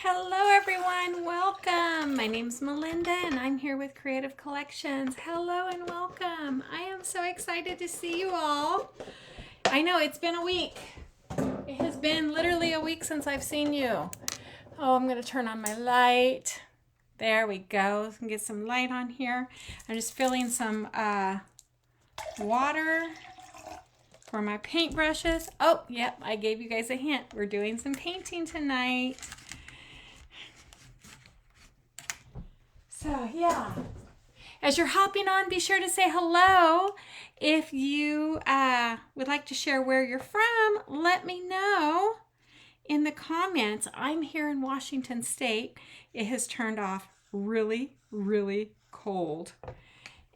Hello everyone, welcome. My name's Melinda and I'm here with Creative Collections. Hello and welcome. I am so excited to see you all. I know it's been a week. It has been literally a week since I've seen you. Oh, I'm going to turn on my light. There we go. Get some light on here. I'm just filling some water for my paintbrushes. Oh, yep, I gave you guys a hint. We're doing some painting tonight. So, yeah. As you're hopping on, be sure to say hello. If you would like to share where you're from, let me know in the comments. I'm here in Washington State. It has turned off really, really cold.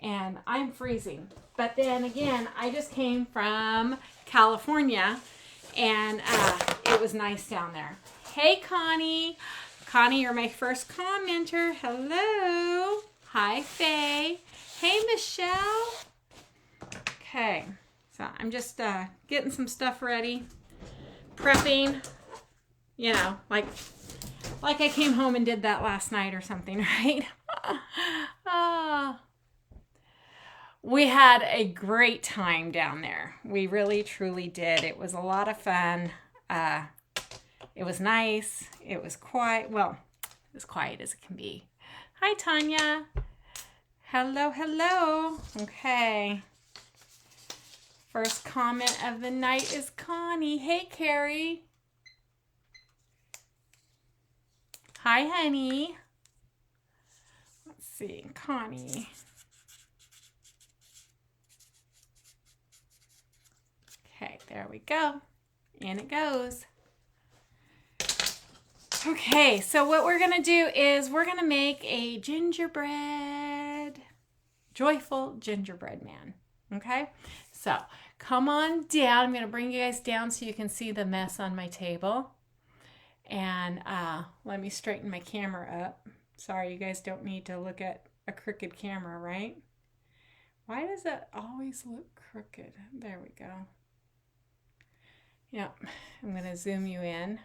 And I'm freezing. But then again, I just came from California and it was nice down there. Hey, Connie. Connie, you're my first commenter. Hello. Hi, Faye. Hey, Michelle. Okay, so I'm just getting some stuff ready, prepping, you know, like I came home and did that last night or something, right? We had a great time down there. We really, truly did. It was a lot of fun. It was nice. It was quiet. Well, as quiet as it can be. Hi, Tanya. Hello, hello. Okay. First comment of the night is Connie. Hey, Carrie. Hi, honey. Let's see. Connie. Okay, there we go. In it goes. Okay, so what we're going to do is we're going to make a gingerbread, joyful gingerbread man. Okay, so come on down. I'm going to bring you guys down so you can see the mess on my table. And let me straighten my camera up. Sorry, you guys don't need to look at a crooked camera, right? Why does it always look crooked? There we go. Yep, I'm going to zoom you in.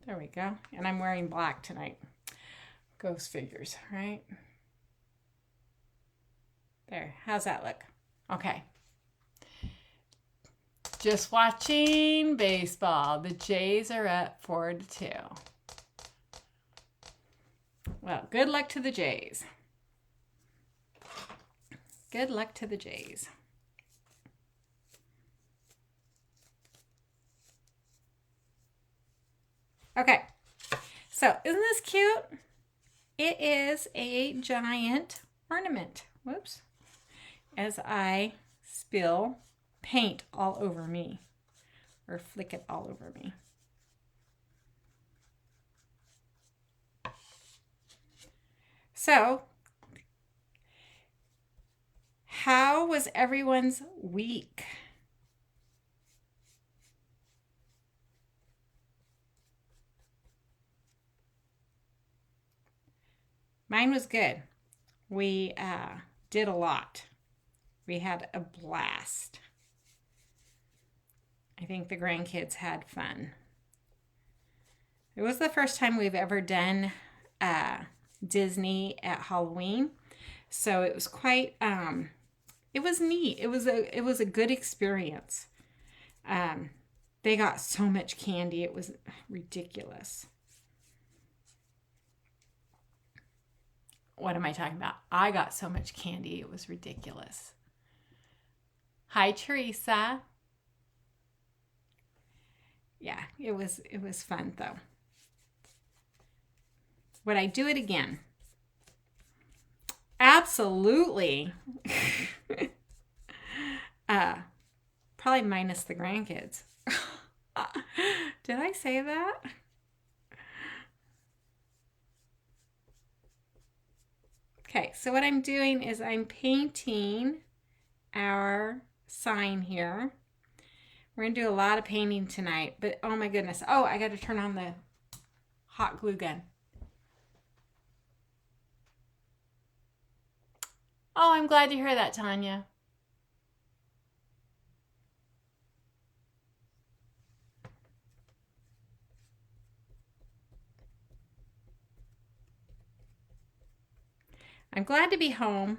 There we go. And I'm wearing black tonight. Ghost figures, right? There. How's that look? Okay. Just watching baseball. The Jays are up 4-2. Well, good luck to the Jays. Good luck to the Jays. Okay, so isn't this cute? It is a giant ornament. Whoops. As I spill paint all over me, or flick it all over me. So, how was everyone's week? Mine was good. We did a lot. We had a blast. I think the grandkids had fun. It was the first time we've ever done Disney at Halloween, so it was quite. It was neat. It was a good experience. They got so much candy. It was ridiculous. What am I talking about? I got so much candy. It was ridiculous. Hi, Teresa. Yeah, it was fun though. Would I do it again? Absolutely. Probably minus the grandkids. Did I say that? Okay, so what I'm doing is I'm painting our sign here. We're going to do a lot of painting tonight, but oh my goodness. Oh, I got to turn on the hot glue gun. Oh, I'm glad to hear that, Tanya. I'm glad to be home.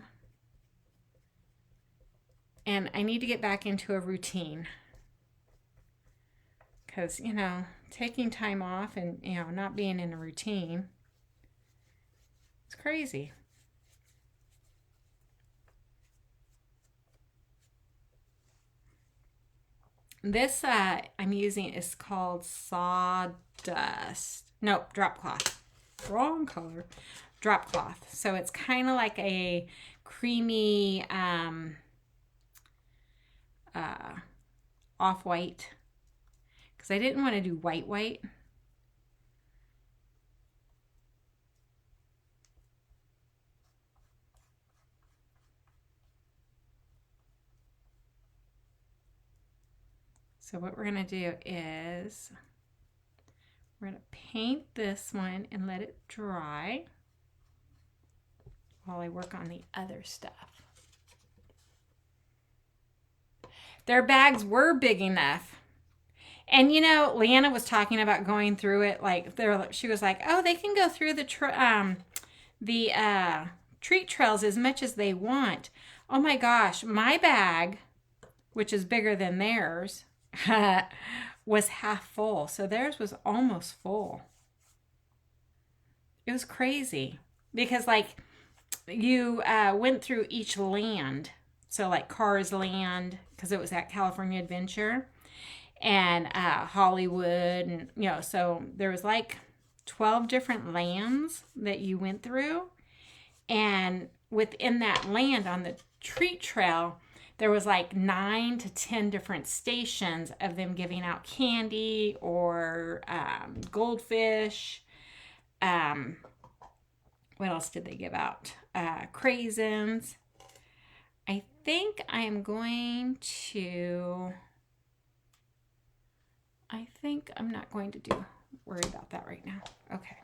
And I need to get back into a routine. Because, you know, taking time off and, you know, not being in a routine, it's crazy. This I'm using is called sawdust. Nope, drop cloth. Wrong color. Drop cloth. So it's kind of like a creamy off-white. Because I didn't want to do white. So what we're going to do is we're going to paint this one and let it dry while I work on the other stuff. Their bags were big enough. And you know, Leanna was talking about going through it. Like she was like, "Oh, they can go through the treat trails as much as they want." Oh my gosh, my bag, which is bigger than theirs, was half full. So theirs was almost full. It was crazy because like you went through each land. So like Cars Land, because it was at California Adventure, and Hollywood, and you know, so there was like 12 different lands that you went through, and within that land on the treat trail, there was like 9 to 10 different stations of them giving out candy or goldfish. What else did they give out? Craisins. I think I'm not going to worry about that right now. Okay.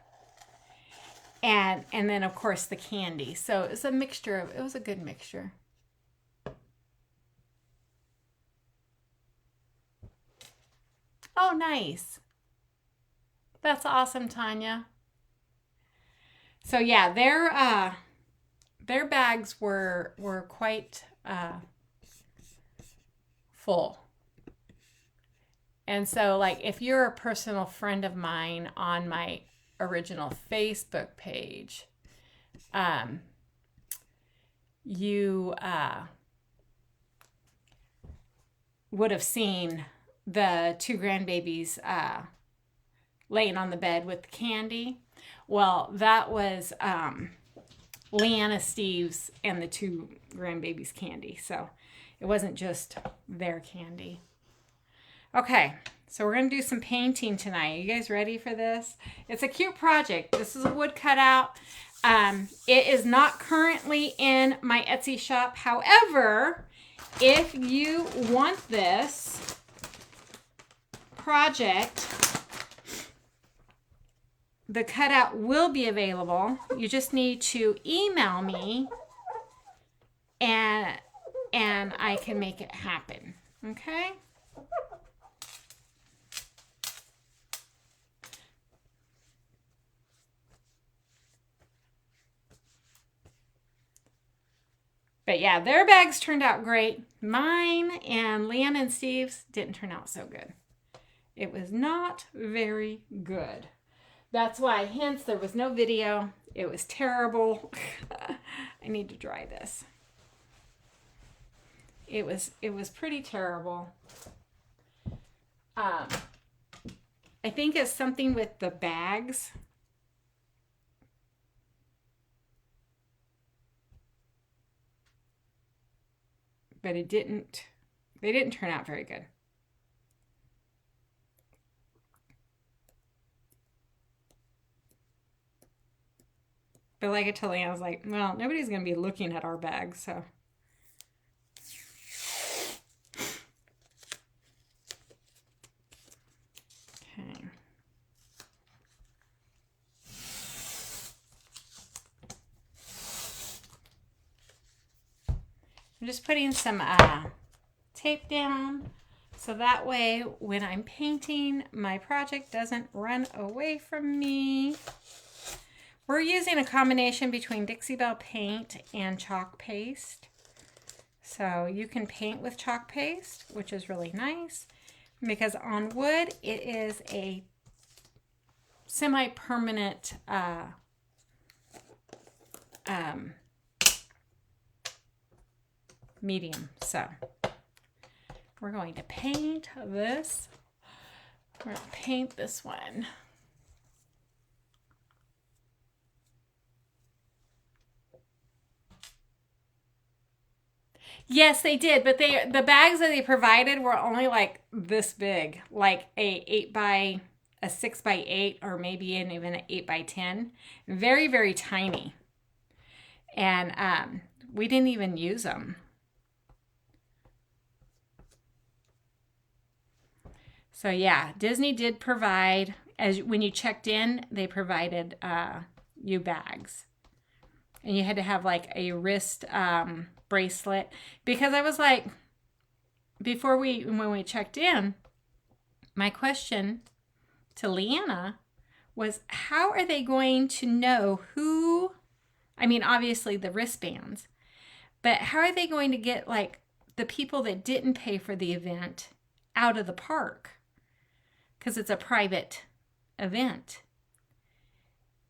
And then of course the candy. So it was a good mixture. Oh, nice. That's awesome, Tanya. So yeah, their bags were quite full. And so like if you're a personal friend of mine on my original Facebook page, you would have seen the 2 grandbabies laying on the bed with the candy. Well, that was Leanna, Steve's, and the 2 grandbabies' candy. So it wasn't just their candy. Okay, so we're going to do some painting tonight. Are you guys ready for this? It's a cute project. This is a wood cutout. It is not currently in my Etsy shop. However, if you want this project, the cutout will be available. You just need to email me and I can make it happen. Okay? But yeah, their bags turned out great. Mine and Leanna and Steve's didn't turn out so good. It was not very good. That's why, hence, there was no video. It was terrible. I need to dry this. It was pretty terrible. I think it's something with the bags. But they didn't turn out very good. But like I told you, I was like, well, nobody's going to be looking at our bags, so. Okay. I'm just putting some tape down so that way when I'm painting, my project doesn't run away from me. We're using a combination between Dixie Belle paint and chalk paste. So you can paint with chalk paste, which is really nice, because on wood it is a semi-permanent medium. So we're going to paint this. We're going to paint this one. Yes, they did, but the bags that they provided were only like this big, like a 6x8, or maybe even an 8x10. Very, very tiny. And we didn't even use them. So yeah, Disney did provide, as when you checked in, they provided you bags. And you had to have like a wrist bracelet, because I was like, when we checked in, my question to Leanna was, how are they going to know who, I mean, obviously the wristbands, but how are they going to get like the people that didn't pay for the event out of the park? Because it's a private event.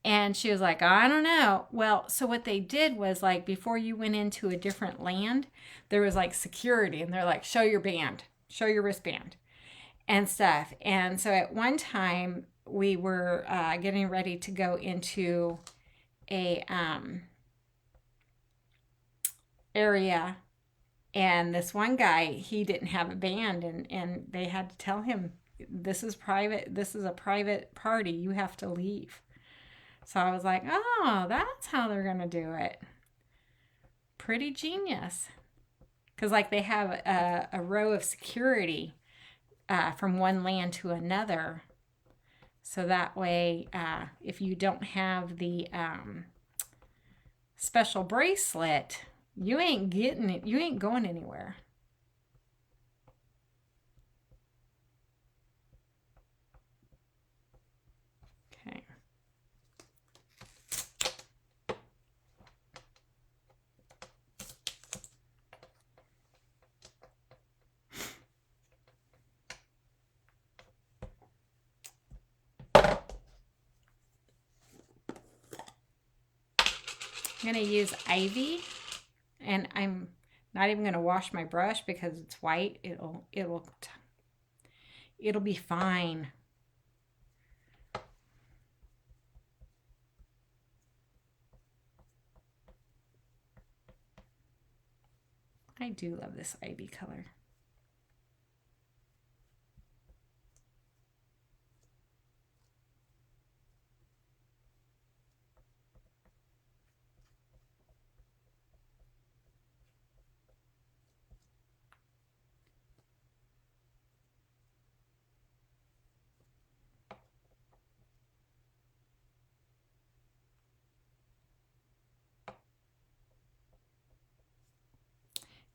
And she was like, I don't know. Well, so what they did was, like, before you went into a different land, there was like security, and they're like, show your band, show your wristband and stuff. And so at one time we were getting ready to go into a area, and this one guy, he didn't have a band, and they had to tell him, this is private, this is a private party, you have to leave. So I was like, oh, that's how they're going to do it. Pretty genius. Because like they have a row of security from one land to another. So that way, if you don't have the special bracelet, you ain't getting it. You ain't going anywhere. Okay. I'm going to use Ivy, and I'm not even going to wash my brush because it's white. It'll be fine. I do love this Ivy color.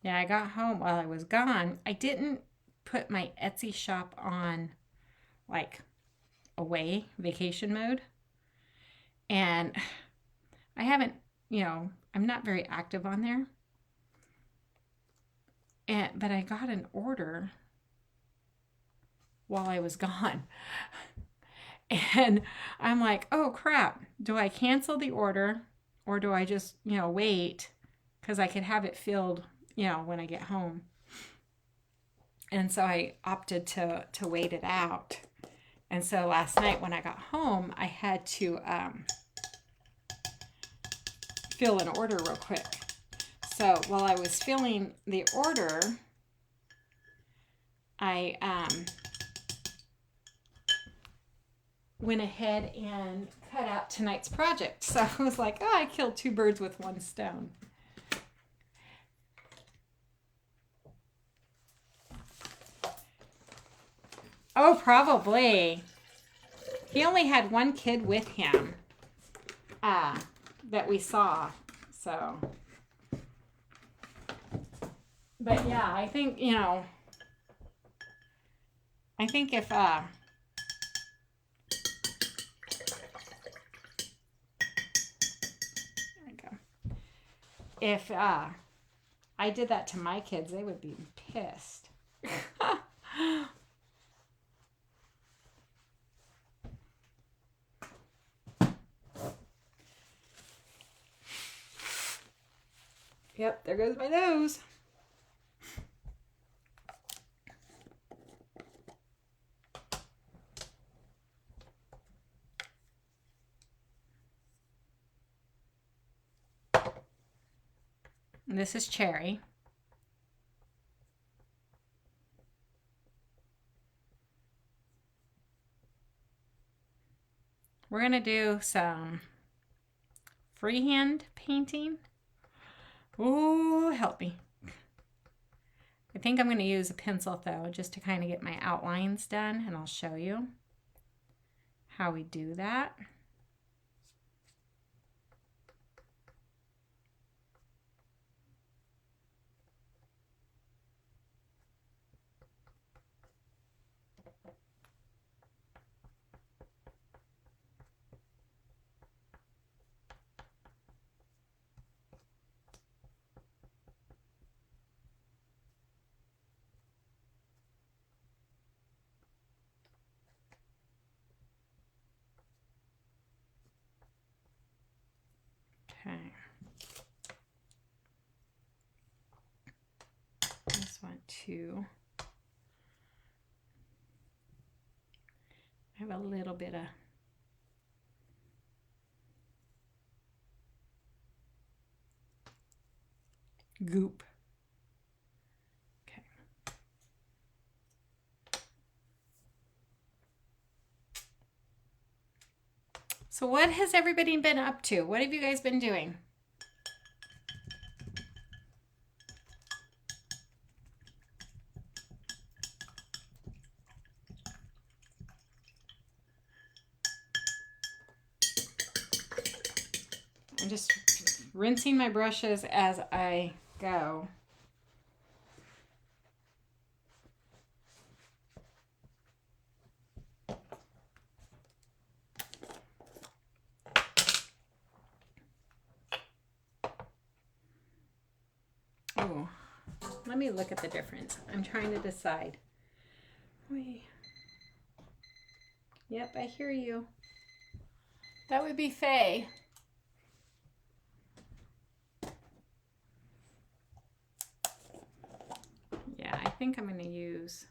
Yeah, I got home while I was gone. I didn't put my Etsy shop on like away vacation mode. And I haven't, I'm not very active on there. But I got an order while I was gone. And I'm like, oh crap, do I cancel the order, or do I just, wait? Because I could have it filled, when I get home. And so I opted to wait it out. And so last night when I got home, I had to fill an order real quick. So while I was filling the order, I went ahead and cut out tonight's project. So I was like, oh, I killed two birds with one stone. Oh, probably. He only had one kid with him that we saw. So, but yeah, I think, I think if I did that to my kids, they would be pissed. Yep, there goes my nose. And this is cherry. We're going to do some freehand painting. Ooh, help me. I think I'm going to use a pencil though, just to kind of get my outlines done, and I'll show you how we do that. Okay. Just want to, I have a little bit of goop. Okay. So what has everybody been up to? What have you guys been doing? I'm just rinsing my brushes as I go. Oh, let me look at the difference. I'm trying to decide. Wait. Yep, I hear you. That would be Faye. Yeah, I think I'm going to use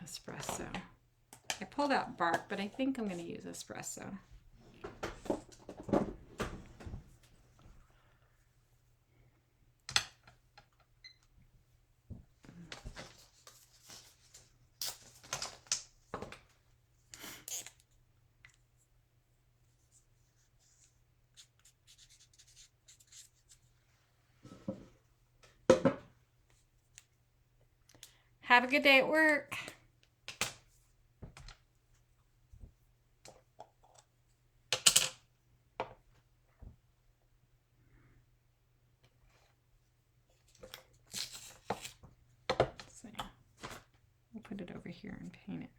espresso. I pulled out bark, but I think I'm going to use espresso. Have a good day at work. So we'll put it over here and paint it.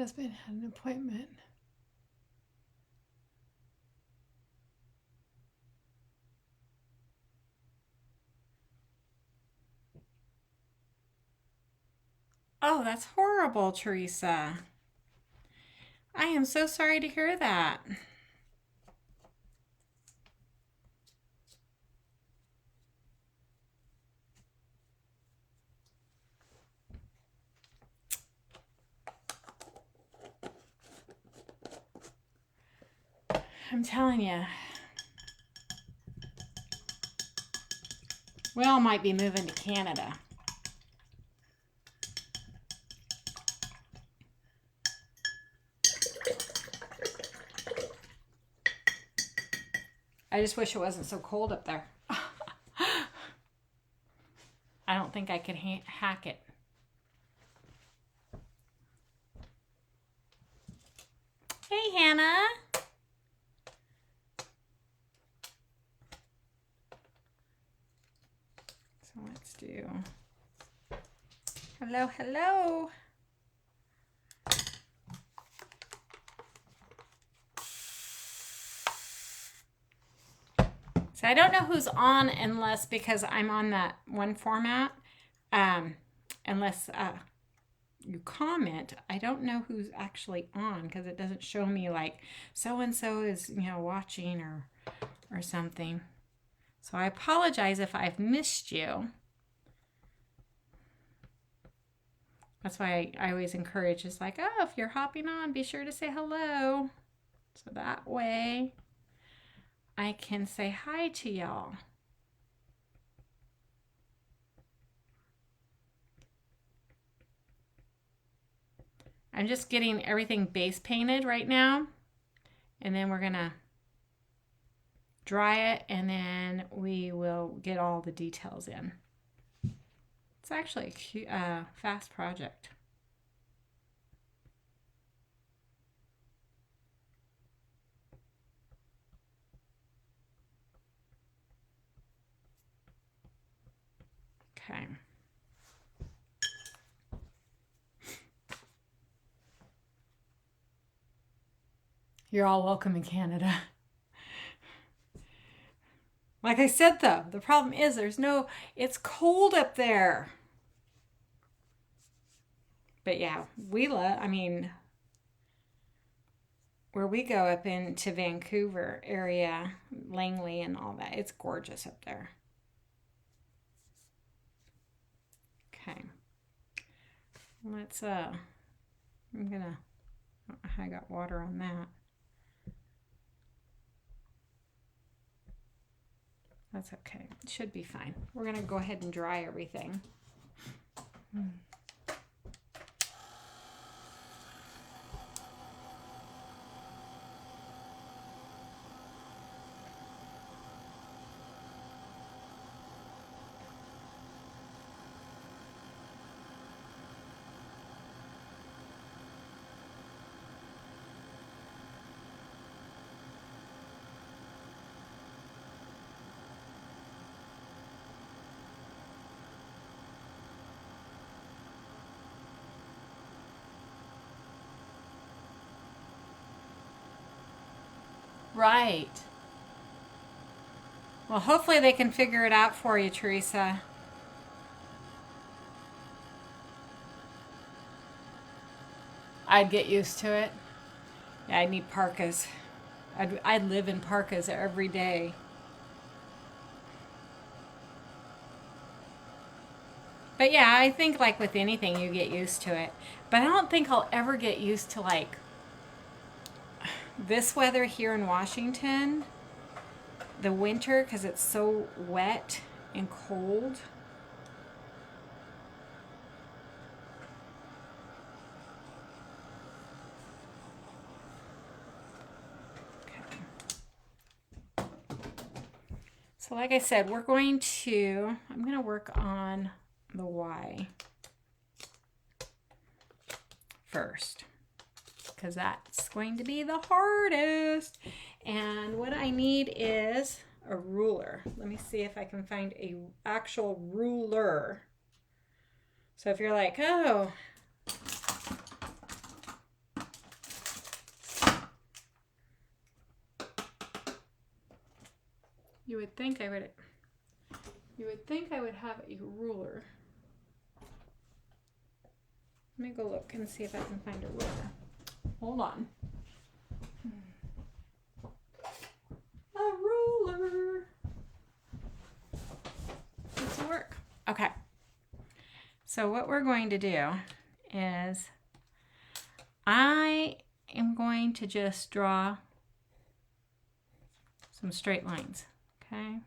husband had an appointment. Oh, that's horrible, Teresa. I am so sorry to hear that. I'm telling you. We all might be moving to Canada. I just wish it wasn't so cold up there. I don't think I could hack it. Hey, Hannah. So let's do hello, hello. So I don't know who's on unless because I'm on that one format. Unless you comment, I don't know who's actually on because it doesn't show me like so-and-so is, watching or something. So I apologize if I've missed you. That's why I always encourage, it's like, oh, if you're hopping on, be sure to say hello. So that way I can say hi to y'all. I'm just getting everything base painted right now. And then we're going to dry it and then we will get all the details in. It's actually a cute, fast project. Okay. You're all welcome in Canada. Like I said, though, the problem is it's cold up there. But yeah, where we go up into Vancouver area, Langley and all that, it's gorgeous up there. Okay. I got water on that. That's okay. It should be fine. We're going to go ahead and dry everything. Right. Well, hopefully they can figure it out for you, Teresa. I'd get used to it. Yeah, I need parkas. I'd live in parkas every day. But yeah, I think like with anything, you get used to it. But I don't think I'll ever get used to like this weather here in Washington, the winter, because it's so wet and cold. Okay. So like I said, I'm going to work on the Y first, because that's going to be the hardest. And what I need is a ruler. Let me see if I can find a actual ruler. So if you're like, oh, would think I would have a ruler. Let me go look and see if I can find a ruler. Hold on. A ruler. This will work. Okay. So what we're going to do is I am going to just draw some straight lines. Okay.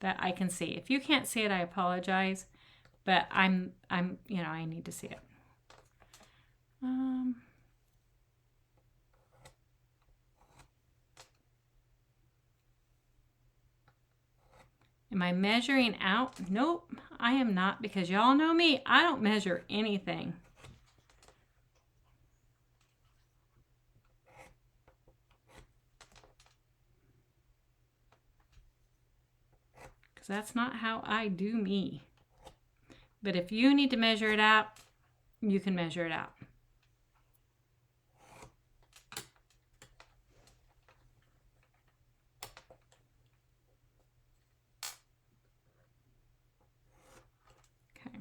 That I can see. If you can't see it, I apologize, but I need to see it. Am I measuring out? Nope, I am not, because y'all know me. I don't measure anything. Because that's not how I do me. But if you need to measure it out, you can measure it out. Okay.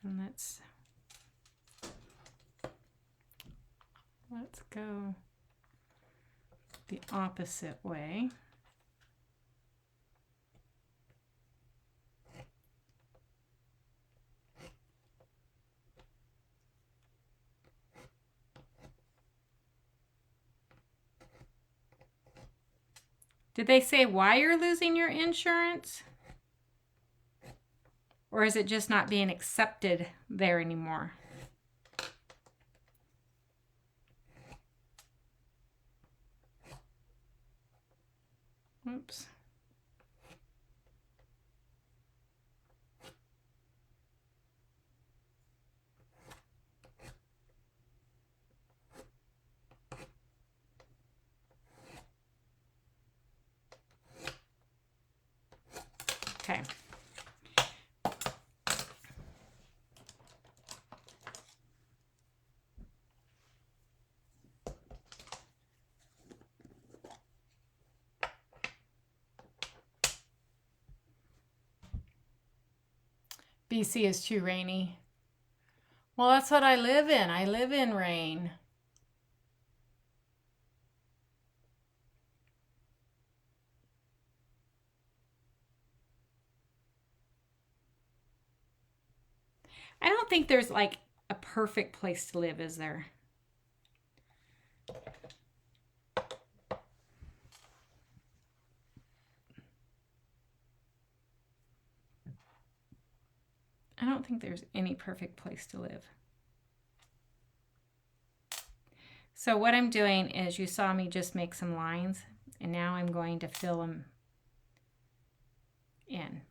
And let's go the opposite way. Did they say why you're losing your insurance? Or is it just not being accepted there anymore? Oops. Okay. BC is too rainy. Well, that's what I live in. I live in rain. I don't think there's like a perfect place to live, is there? I don't think there's any perfect place to live. So what I'm doing is, you saw me just make some lines, and now I'm going to fill them in.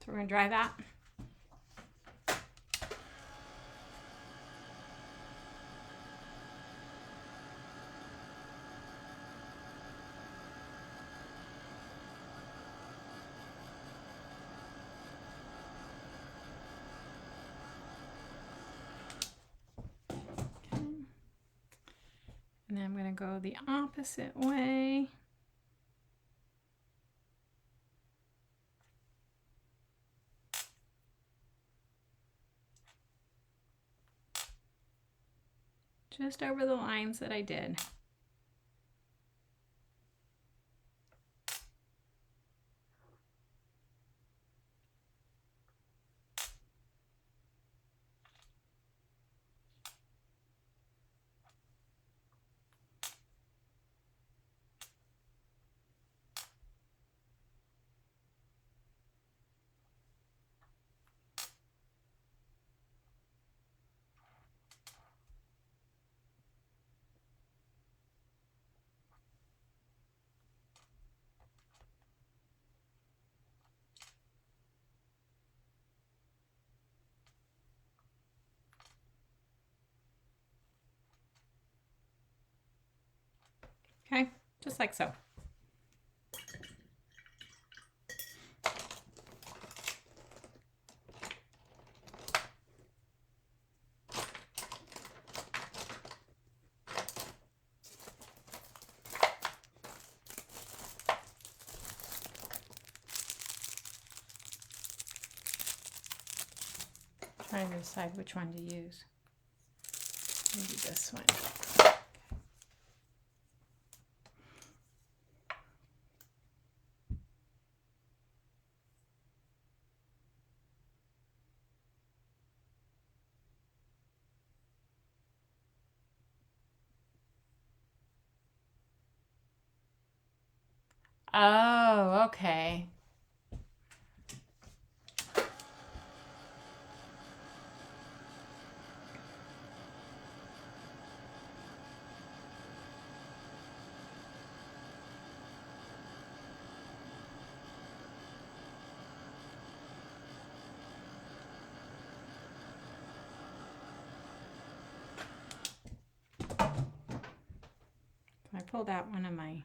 So we're going to dry that. And then I'm going to go the opposite way. Just over the lines that I did. Okay, just like so. Trying to decide which one to use. Maybe this one. Oh, okay. I pulled out one of my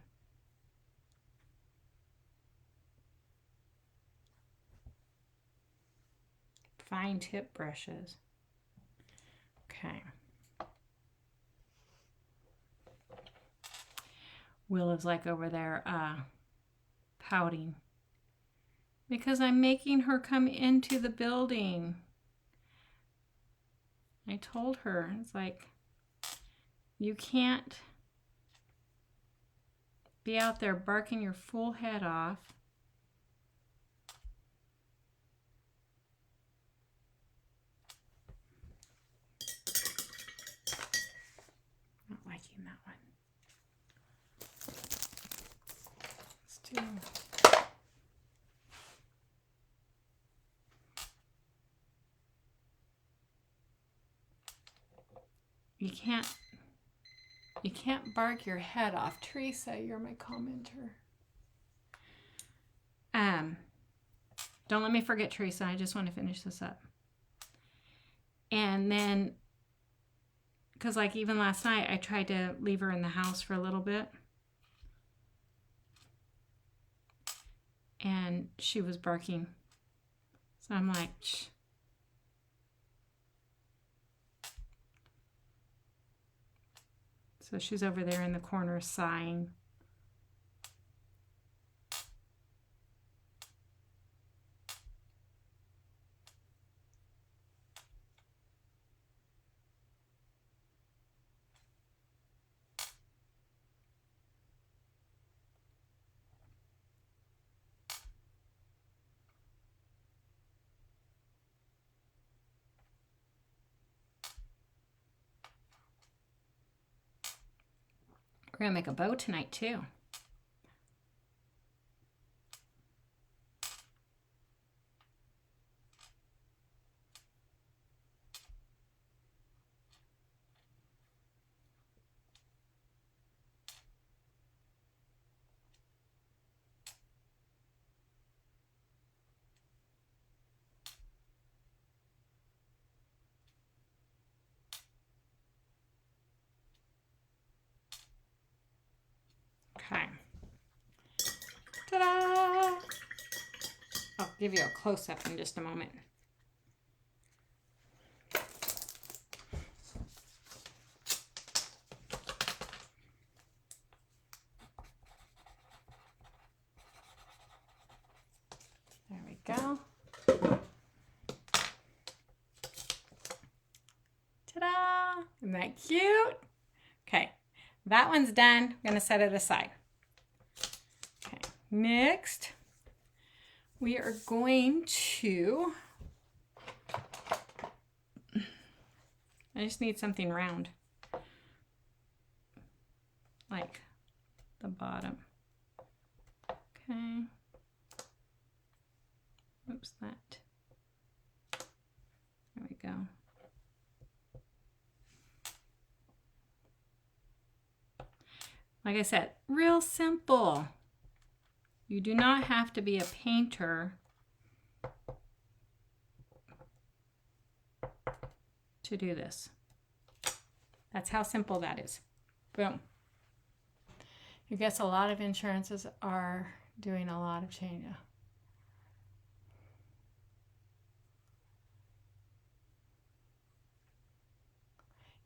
fine tip brushes. Okay. Willow's like over there pouting because I'm making her come into the building. I told her, it's like, you can't be out there barking your full head off. Not liking that one. Let's do... You can't bark your head off. Teresa, you're my commenter. Don't let me forget, Teresa. I just want to finish this up. And then, because like even last night, I tried to leave her in the house for a little bit. And she was barking. So I'm like, shh. So she's over there in the corner sighing. We're going to make a bow tonight too. Okay. Ta-da! I'll give you a close-up in just a moment. go. Ta-da! Isn't that cute? Okay, that one's done. I'm going to set it aside. Okay, next we are going to, I just need something round, like the bottom. Okay. Oops, that. There we go. Like I said, real simple. You do not have to be a painter to do this. That's how simple that is. Boom. I guess a lot of insurances are doing a lot of change.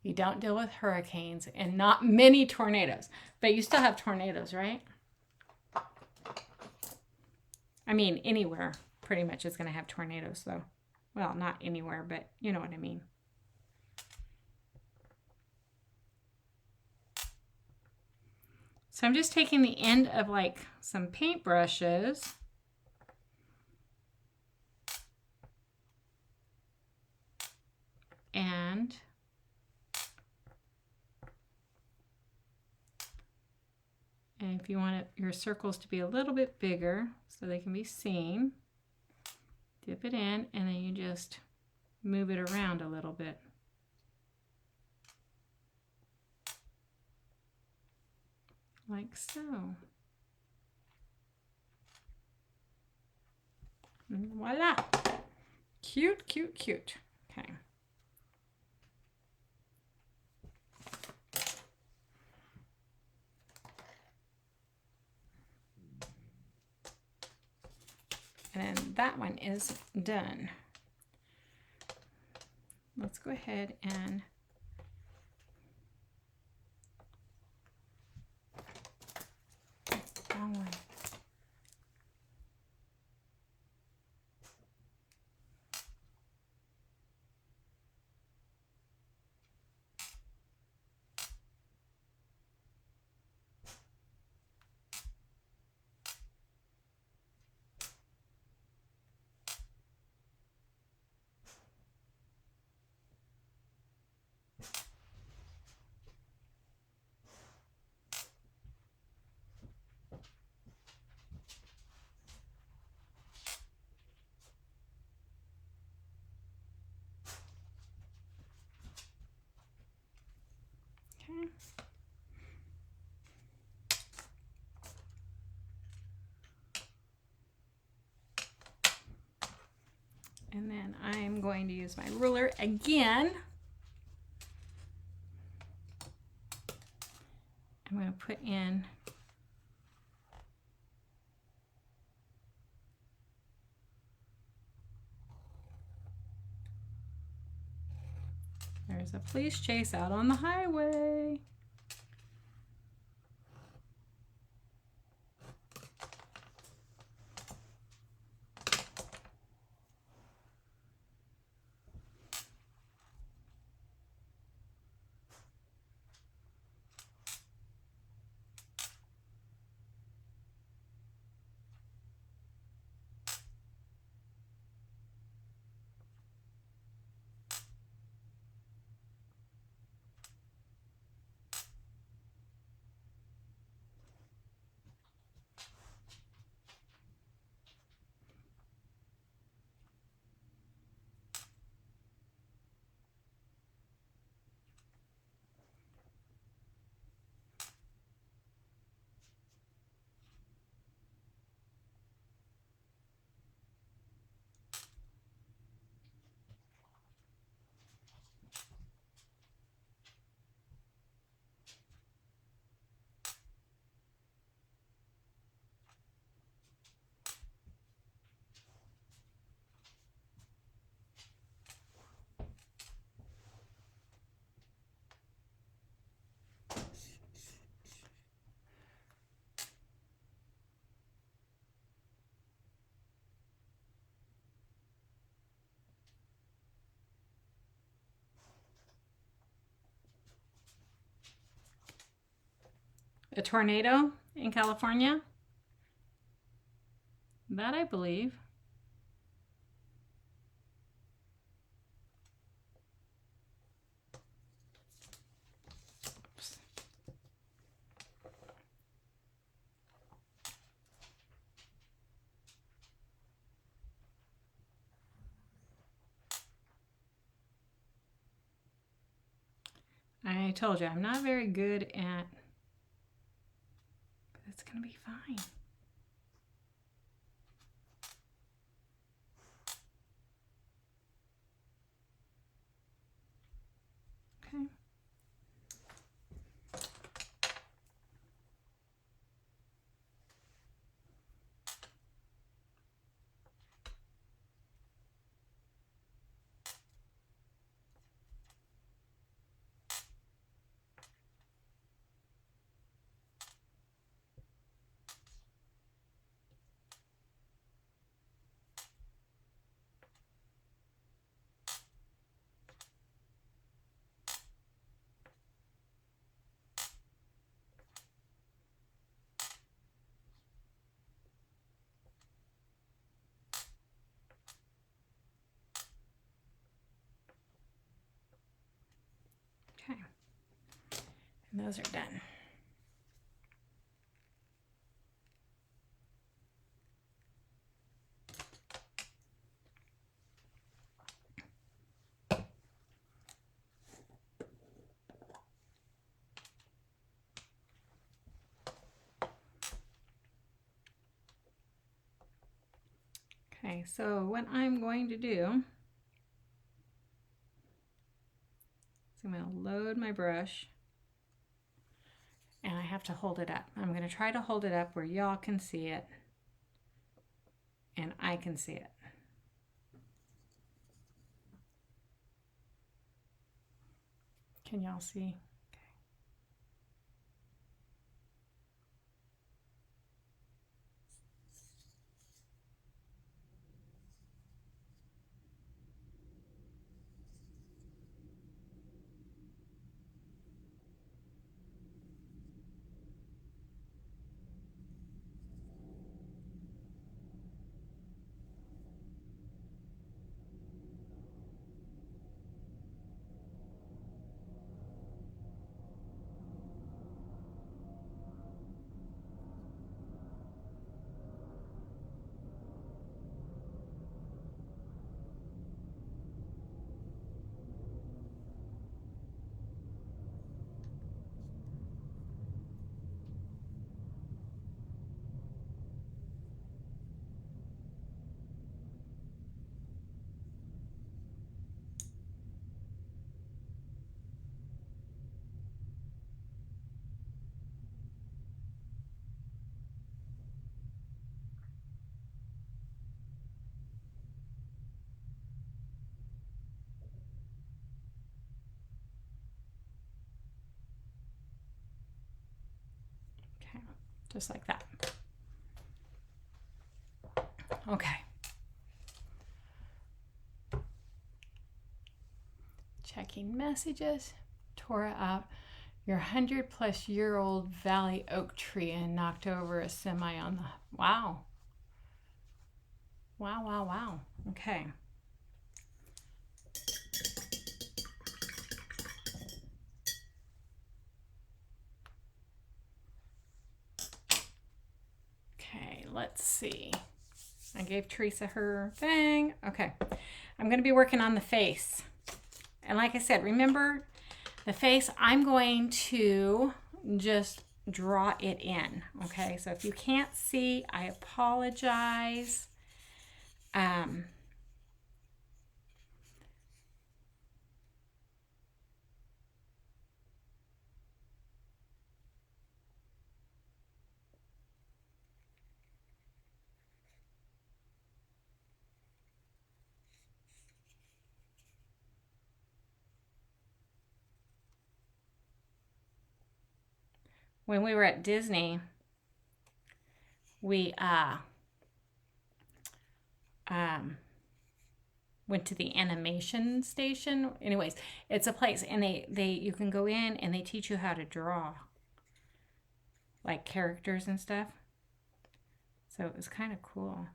You don't deal with hurricanes and not many tornadoes, but you still have tornadoes, right? I mean, anywhere pretty much is going to have tornadoes, though. Well, not anywhere, but you know what I mean. So I'm just taking the end of like some paint brushes and if you want your circles to be a little bit bigger so they can be seen, dip it in and then you just move it around a little bit. Like so. And voila! Cute, cute, cute. Okay. And then that one is done. Let's go ahead and wrong one. Okay. And then I'm going to use my ruler again. I'm going to put in there's a police chase out on the highway. a tornado in California. That I believe. Oops. I told you I'm not very good at, but it's gonna be fine. Okay. Okay. And those are done. Okay, so what I'm going to do is I'm going to load my brush, and I have to hold it up. I'm going to try to hold it up where y'all can see it and I can see it. Can y'all see? Okay, just like that. Okay. Checking messages. Tore up your 100-plus-year-old valley oak tree and knocked over a semi on the... Wow. Wow, wow, wow. Okay. Okay, let's see. I gave Teresa her thing. Okay. I'm going to be working on the face. And like I said, remember the face, I'm going to just draw it in. Okay, so if you can't see, I apologize. When we were at Disney, we went to the animation station. Anyways, it's a place, and they you can go in and they teach you how to draw. like characters and stuff. So it was kind of cool.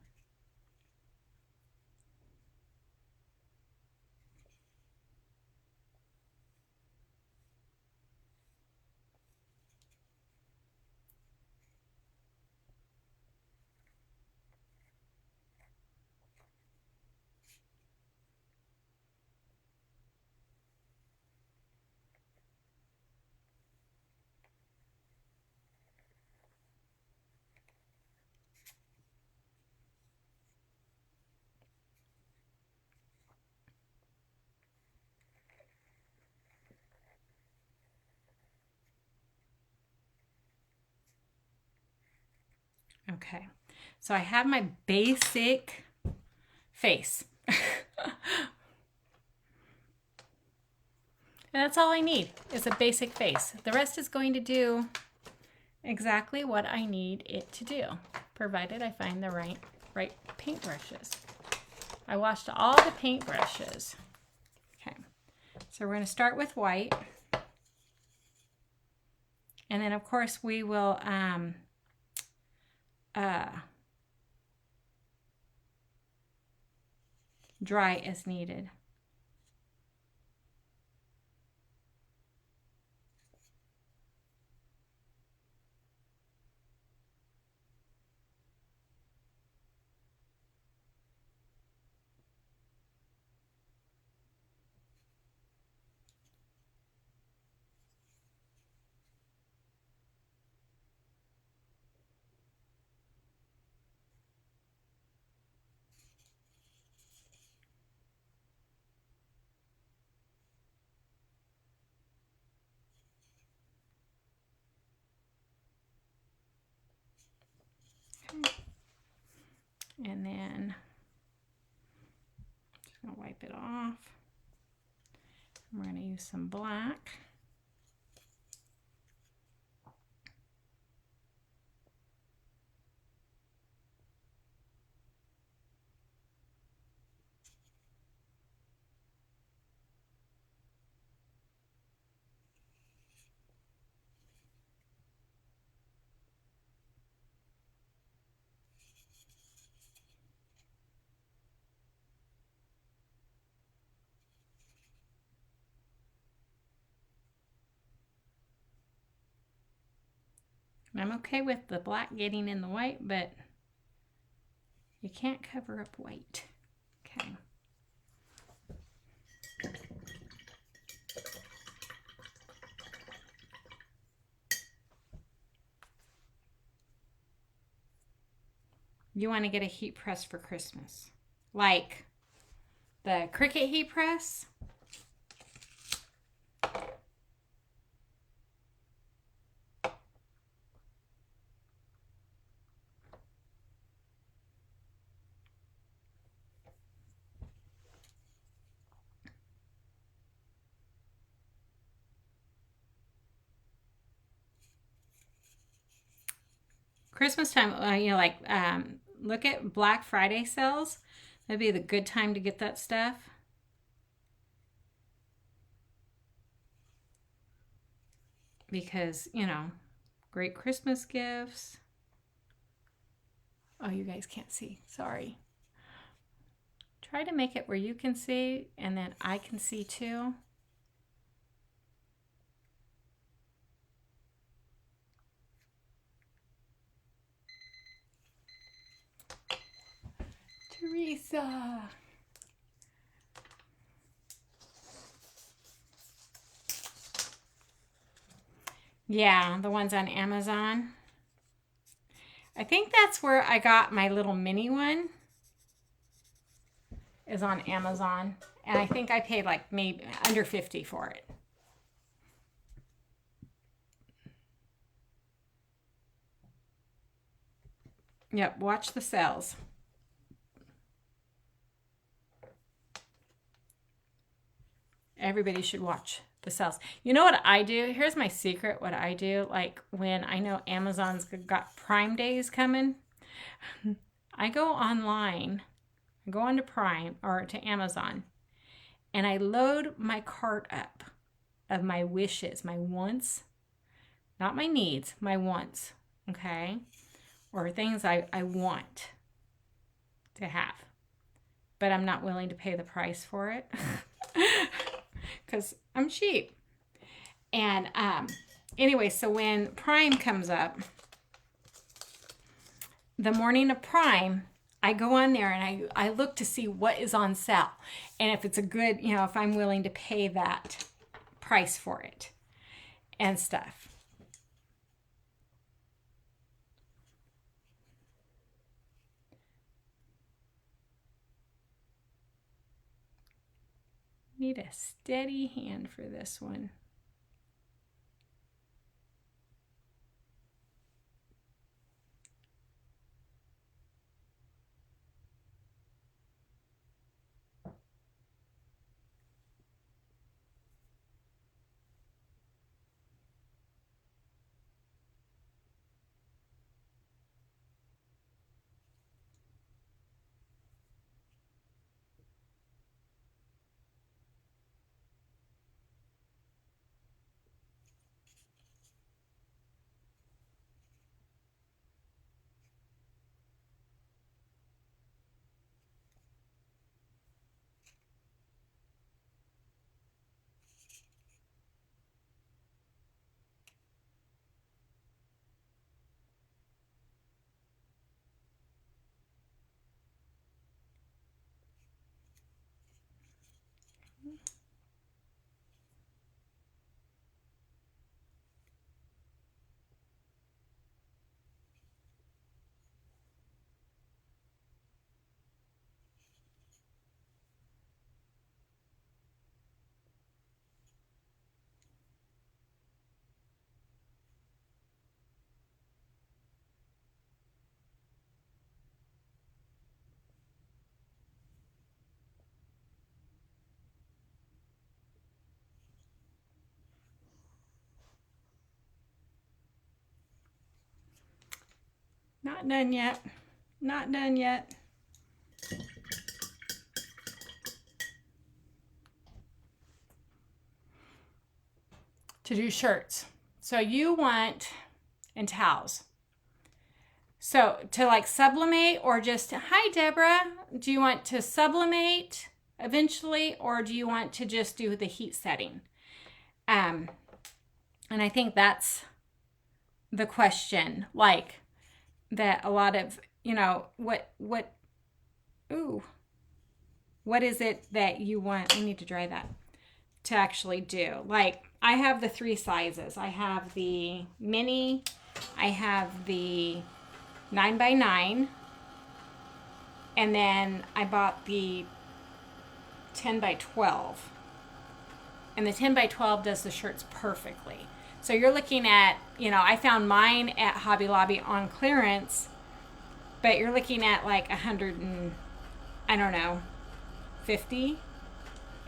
Okay, so I have my basic face. And that's all I need is a basic face. The rest is going to do exactly what I need it to do, provided I find the right paintbrushes. I washed all the paintbrushes. Okay, so we're going to start with white. And then, of course, we will dry as needed. Okay. And then just going to wipe it off. We're going to use some black. I'm okay with the black getting in the white, but you can't cover up white. Okay. You want to get a heat press for Christmas, like the Cricut heat press. Christmas time, look at Black Friday sales. That'd be the good time to get that stuff. Because, great Christmas gifts. Oh, you guys can't see. Sorry. Try to make it where you can see and then I can see too. Teresa. Yeah, the ones on Amazon. I think that's where I got my little mini one, is on Amazon. And I think I paid like maybe under $50 for it. Yep, watch the sales. Everybody should watch the sales. You know what I do? Here's my secret. What I do, like when I know Amazon's got Prime Days coming, I go online, I go onto Prime or to Amazon, and I load my cart up of my wishes, my wants, not my needs, my wants. okay? Or things I want to have, but I'm not willing to pay the price for it because I'm cheap. And anyway, so when Prime comes up, the morning of Prime, I go on there and I look to see what is on sale. And if it's a good, if I'm willing to pay that price for it and stuff. Need a steady hand for this one. Not done yet. Not done yet. To do shirts. So you want, and towels. So to like sublimate or just, hi Deborah, do you want to sublimate eventually or do you want to just do the heat setting? And I think that's the question, like that a lot of, what is it that you want? I need to dry that to actually do. Like I have the 3 sizes. I have the mini, I have the 9x9, and then I bought the 10x12. And the 10x12 does the shirts perfectly. So you're looking at, I found mine at Hobby Lobby on clearance, but you're looking at like 100 and, I don't know, 50.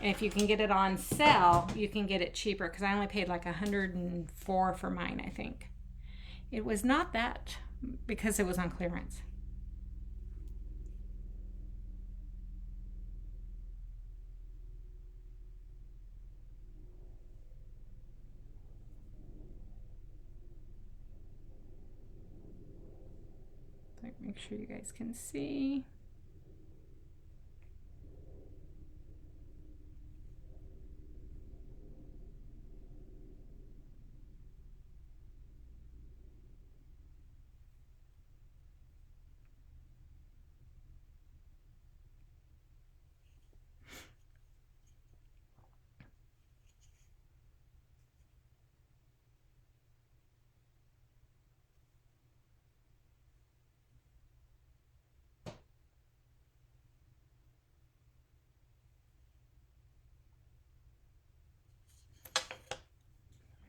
And if you can get it on sale, you can get it cheaper because I only paid like 104 for mine, I think. It was not that because it was on clearance. Make sure you guys can see.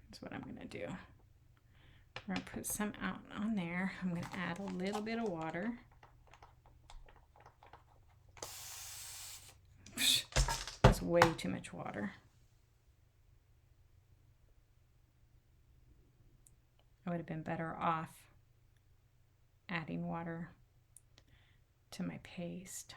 That's what I'm going to do. We're going to put some out on there. I'm going to add a little bit of water. That's way too much water. I would have been better off adding water to my paste.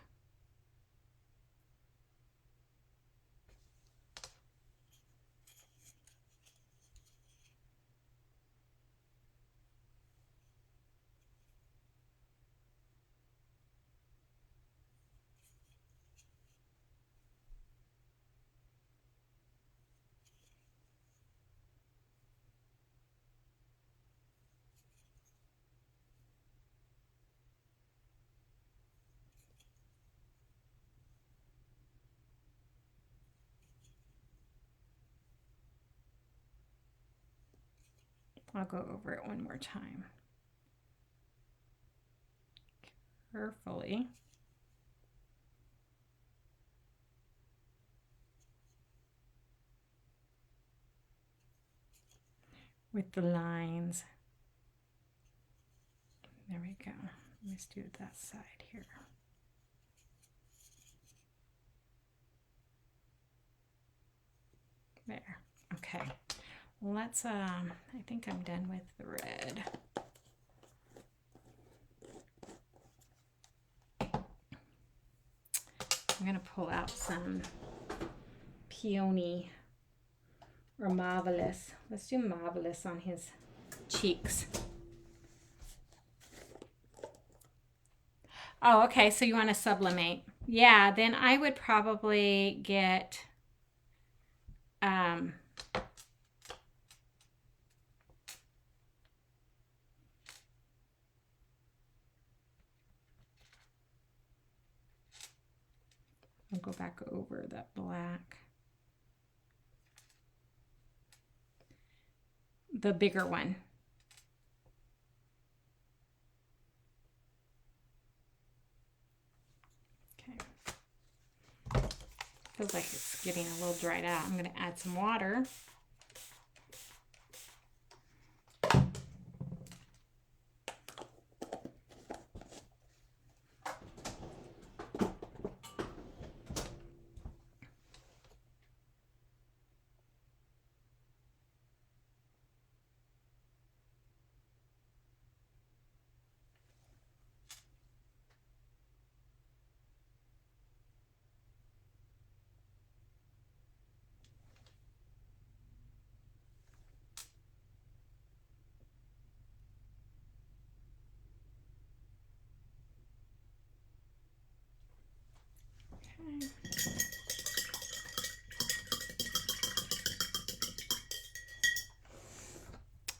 I'll go over it one more time. Carefully. With the lines. There we go. Let's do that side here. There. Okay. Let's I think I'm done with the red. I'm going to pull out some peony or marvelous. Let's do marvelous on his cheeks. Oh, okay, so you want to sublimate. Yeah, then I would probably get I'll go back over that black. The bigger one. Feels like it's getting a little dried out. I'm going to add some water.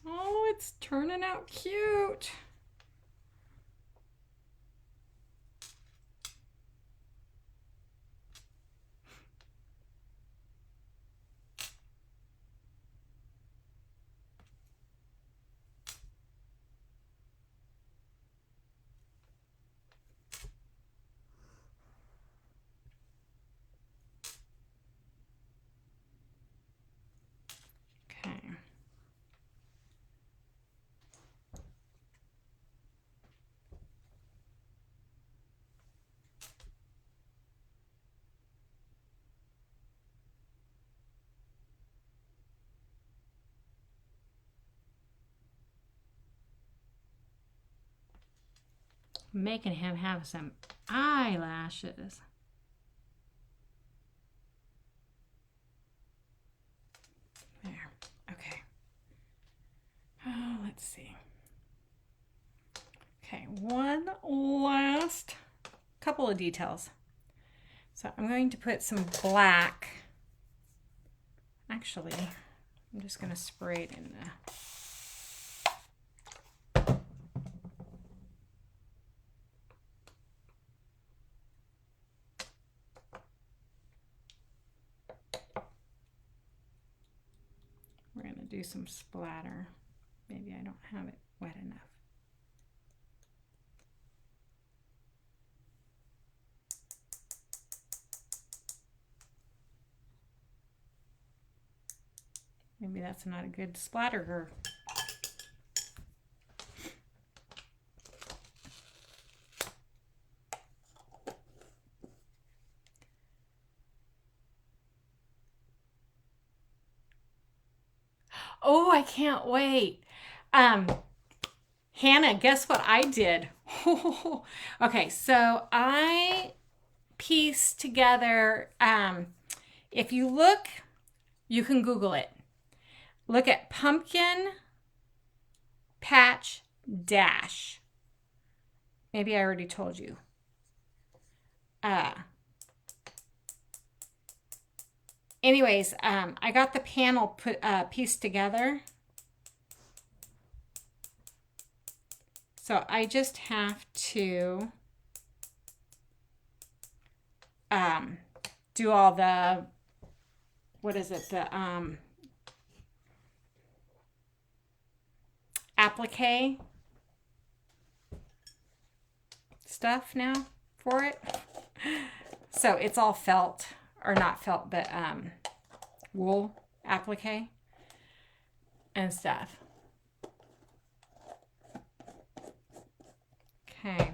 Oh, it's turning out cute. Making him have some eyelashes. There. Okay. Oh, let's see. Okay, one last couple of details. So I'm going to put some black. Actually, I'm just going to spray it in the do some splatter. Maybe I don't have it wet enough. Maybe that's not a good splatterer. Oh, I can't wait. Hannah, guess what I did? Okay, so I pieced together, if you look, you can Google it. Look at pumpkin patch dash. Maybe I already told you. Anyways, I got the panel pieced together. So I just have to do all the, what is it? The applique stuff now for it. So it's all felt, or not felt, but wool applique and stuff. Okay,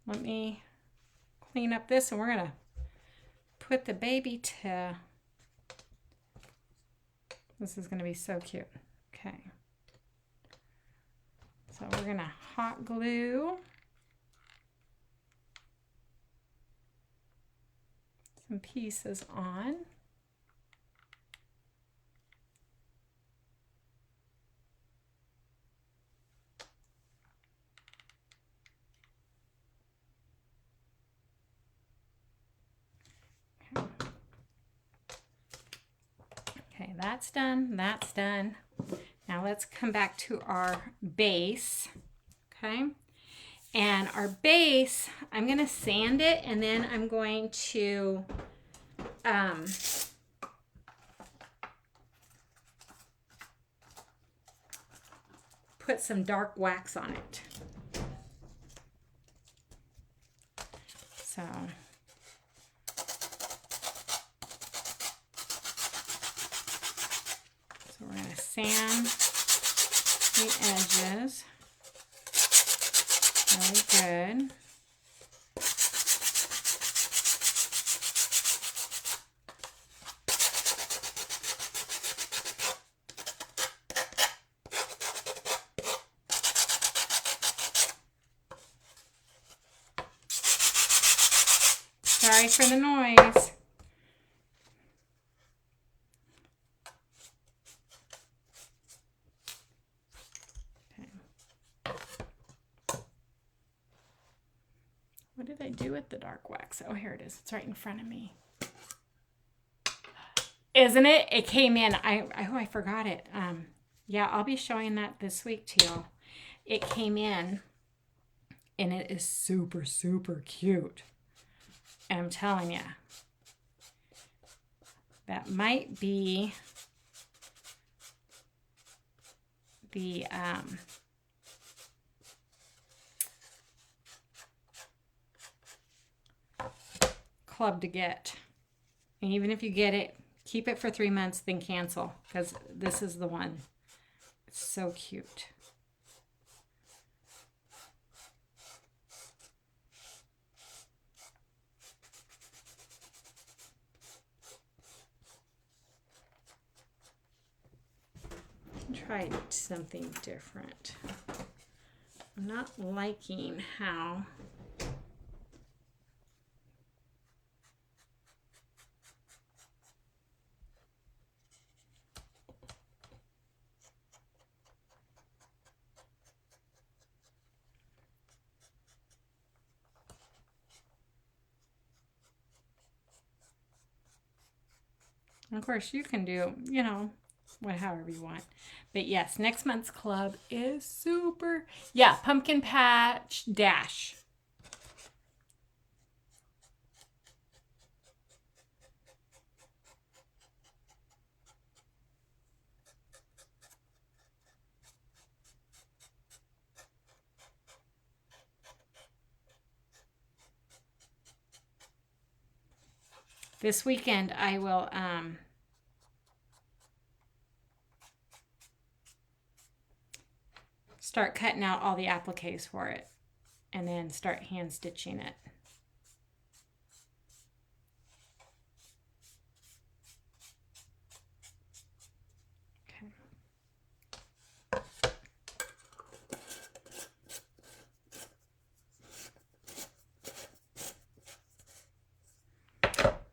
let me clean up this, and we're gonna put the baby to, this is gonna be so cute. Okay, so we're gonna hot glue some pieces on. Okay, that's done, that's done. Now let's come back to our base, okay? And our base, I'm gonna sand it, and then I'm going to put some dark wax on it. So we're going to sand the edges really good. Sorry for the noise. What did I do with the dark wax? Oh, here it is. It's right in front of me. Isn't it? It came in. I forgot it. Yeah, I'll be showing that this week to y'all. It came in, and it is super, super cute. And I'm telling you, that might be the club to get. And even if you get it, keep it for 3 months, then cancel, because this is the one. It's so cute. Try something different. I'm not liking how of course you can do, you know, however you want. But yes, next month's club is super. Yeah, Pumpkin Patch Dash. This weekend I will start cutting out all the appliques for it, and then start hand stitching it.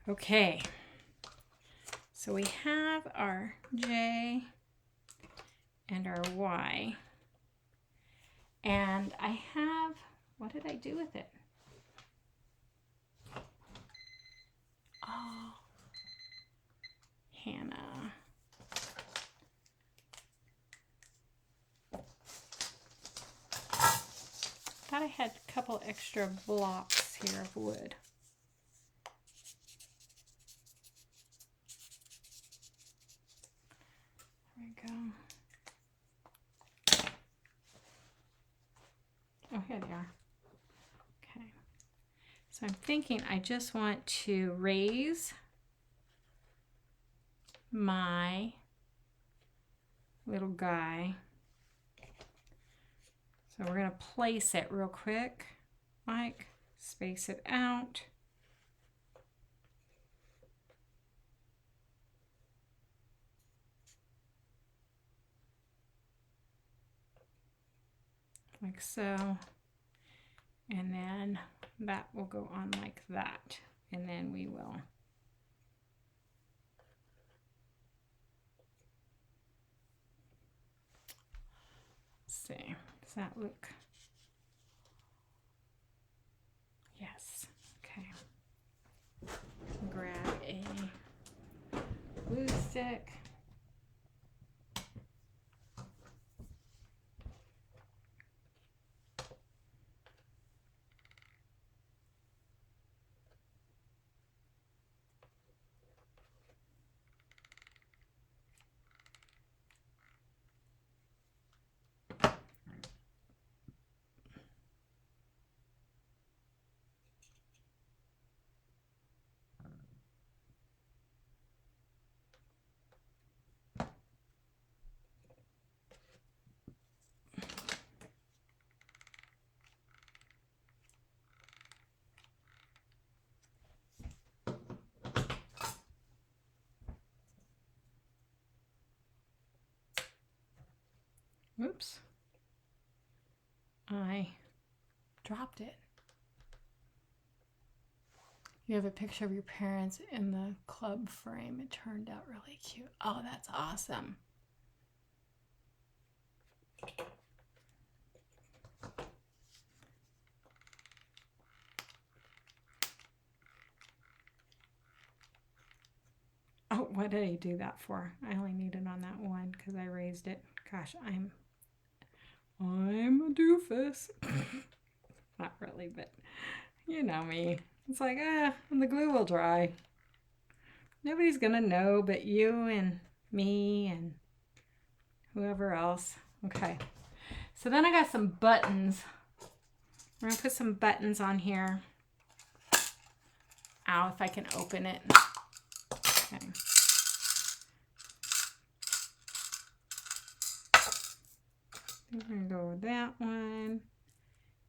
Okay, so we have our J and our Y, and I have, what did I do with it? Oh, Hannah. Thought I had a couple extra blocks here of wood. There we go. Oh, here they are. Okay. So I'm thinking I just want to raise my little guy. So we're going to place it real quick, like space it out. Like so. And then that will go on like that. And then we will see. Does that look? Yes. Okay. Grab a glue stick. Oops. I dropped it. You have a picture of your parents in the club frame. It turned out really cute. Oh, that's awesome. Oh, what did I do that for? I only need it on that one because I raised it. Gosh, I'm a doofus. Not really, but you know me. It's like, and the glue will dry. Nobody's gonna know but you and me and whoever else. Okay. So then I got some buttons. We're gonna put some buttons on here. Ow, if I can open it. Okay. We're gonna go with that one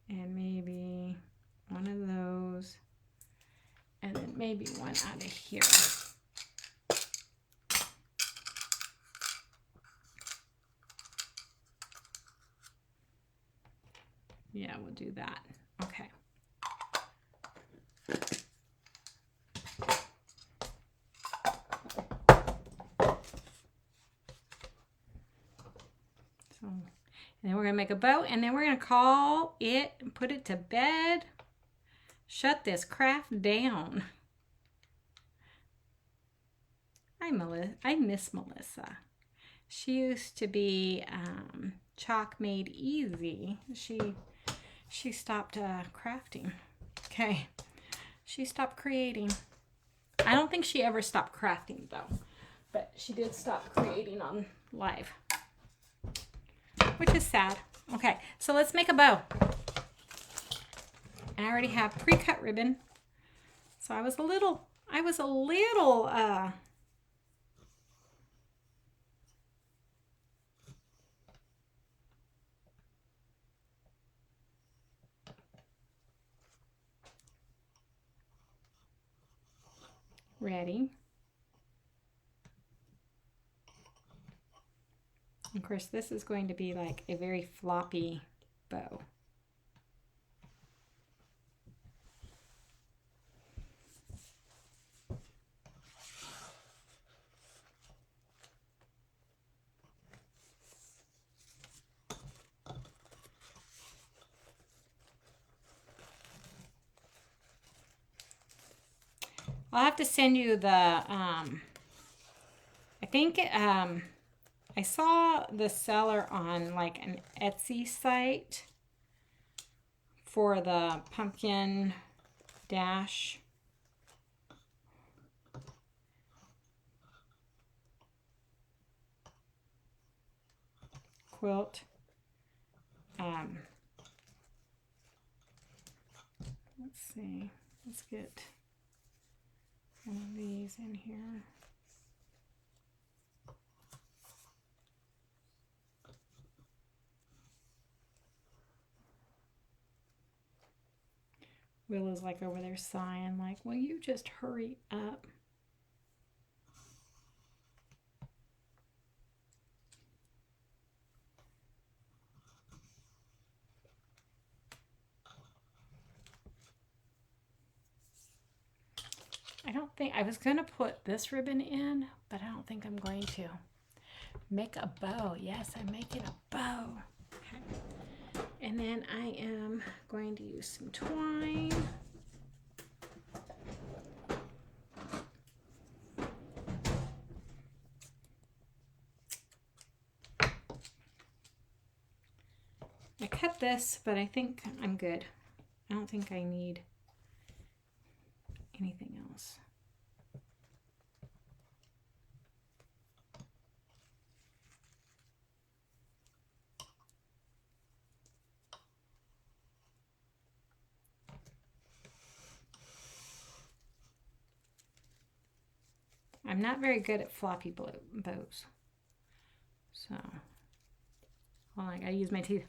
and maybe one of those and then maybe one out of here. Yeah, we'll do that. Okay. So, and then we're going to make a bow and then we're going to call it and put it to bed. Shut this craft down. I miss Melissa. She used to be Chalk Made Easy. She stopped crafting. Okay. She stopped creating. I don't think she ever stopped crafting though. But she did stop creating on live. Which is sad. Okay, so let's make a bow. And I already have pre-cut ribbon. So I was a little ready. Of course, this is going to be like a very floppy bow. I'll have to send you the, I think I saw the seller on like an Etsy site for the pumpkin dash. Quilt. Let's see. Let's get one of these in here. Willow's like over there sighing, like, will you just hurry up? I don't think, I was going to put this ribbon in, but I don't think I'm going to. Make a bow. Yes, I'm making a bow. Okay. And then I am going to use some twine. I cut this, but I think I'm good. I don't think I need anything else. I'm not very good at floppy bows. So, well, I gotta use my teeth.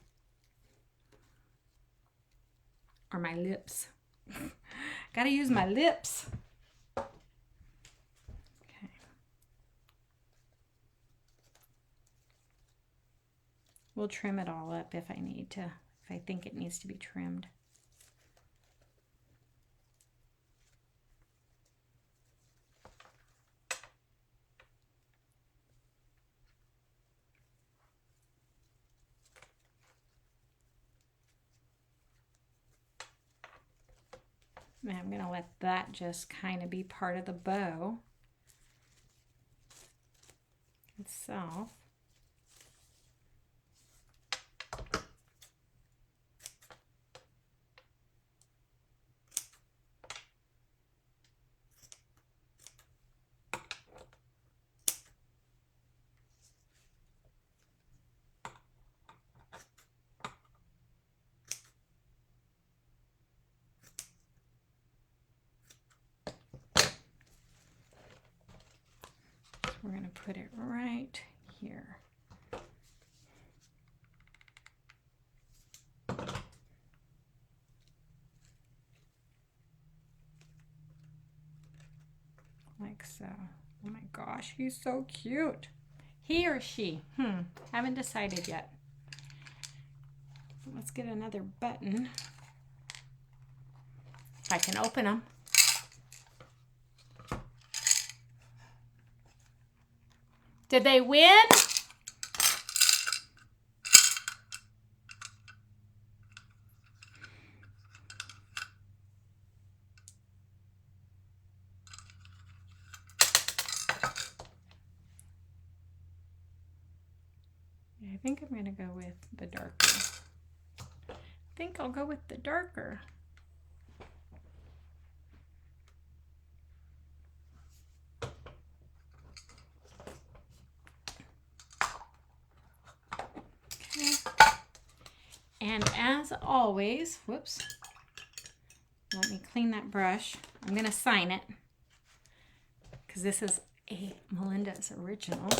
Or my lips. Gotta use my lips. Okay. We'll trim it all up if I need to, if I think it needs to be trimmed. And I'm going to let that just kind of be part of the bow itself. We're going to put it right here. Like so. Oh my gosh, he's so cute. He or she? Haven't decided yet. Let's get another button. If I can open them. Did they win? Yeah, I think I'm going to go with the darker. I think I'll go with the darker. And as always, whoops, let me clean that brush. I'm going to sign it because this is a Melinda's original.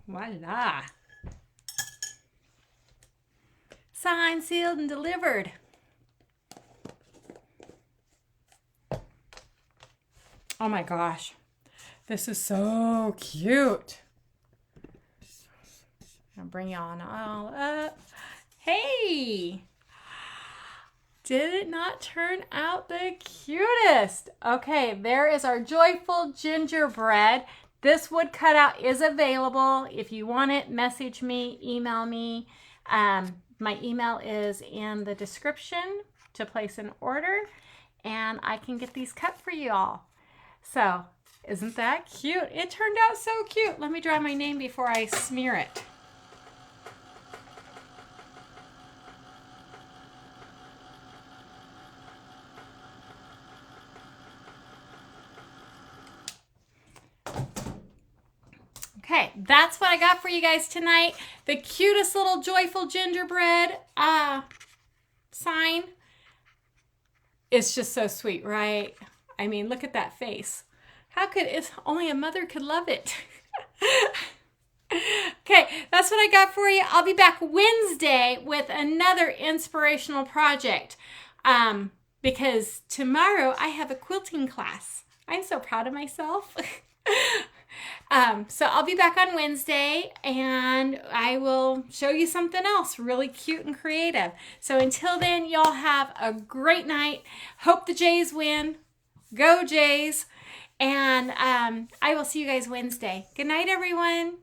Voila. Signed, sealed, and delivered. Oh my gosh. This is so cute. I'll bring you on all up. Hey! Did it not turn out the cutest? Okay, there is our Joyful Gingerbread. This wood cutout is available. If you want it, message me, email me. My email is in the description to place an order, and I can get these cut for you all. So Isn't that cute? It turned out so cute. Let me draw my name before I smear it. Okay, that's what I got for you guys tonight. The cutest little Joyful Gingerbread sign. It's just so sweet, right? I mean, look at that face. How could only a mother could love it. Okay, that's what I got for you. I'll be back Wednesday with another inspirational project because tomorrow I have a quilting class. I'm so proud of myself. So I'll be back on Wednesday and I will show you something else really cute and creative. So until then, y'all have a great night. Hope the Jays win. Go Jays. And I will see you guys Wednesday. Good night, everyone.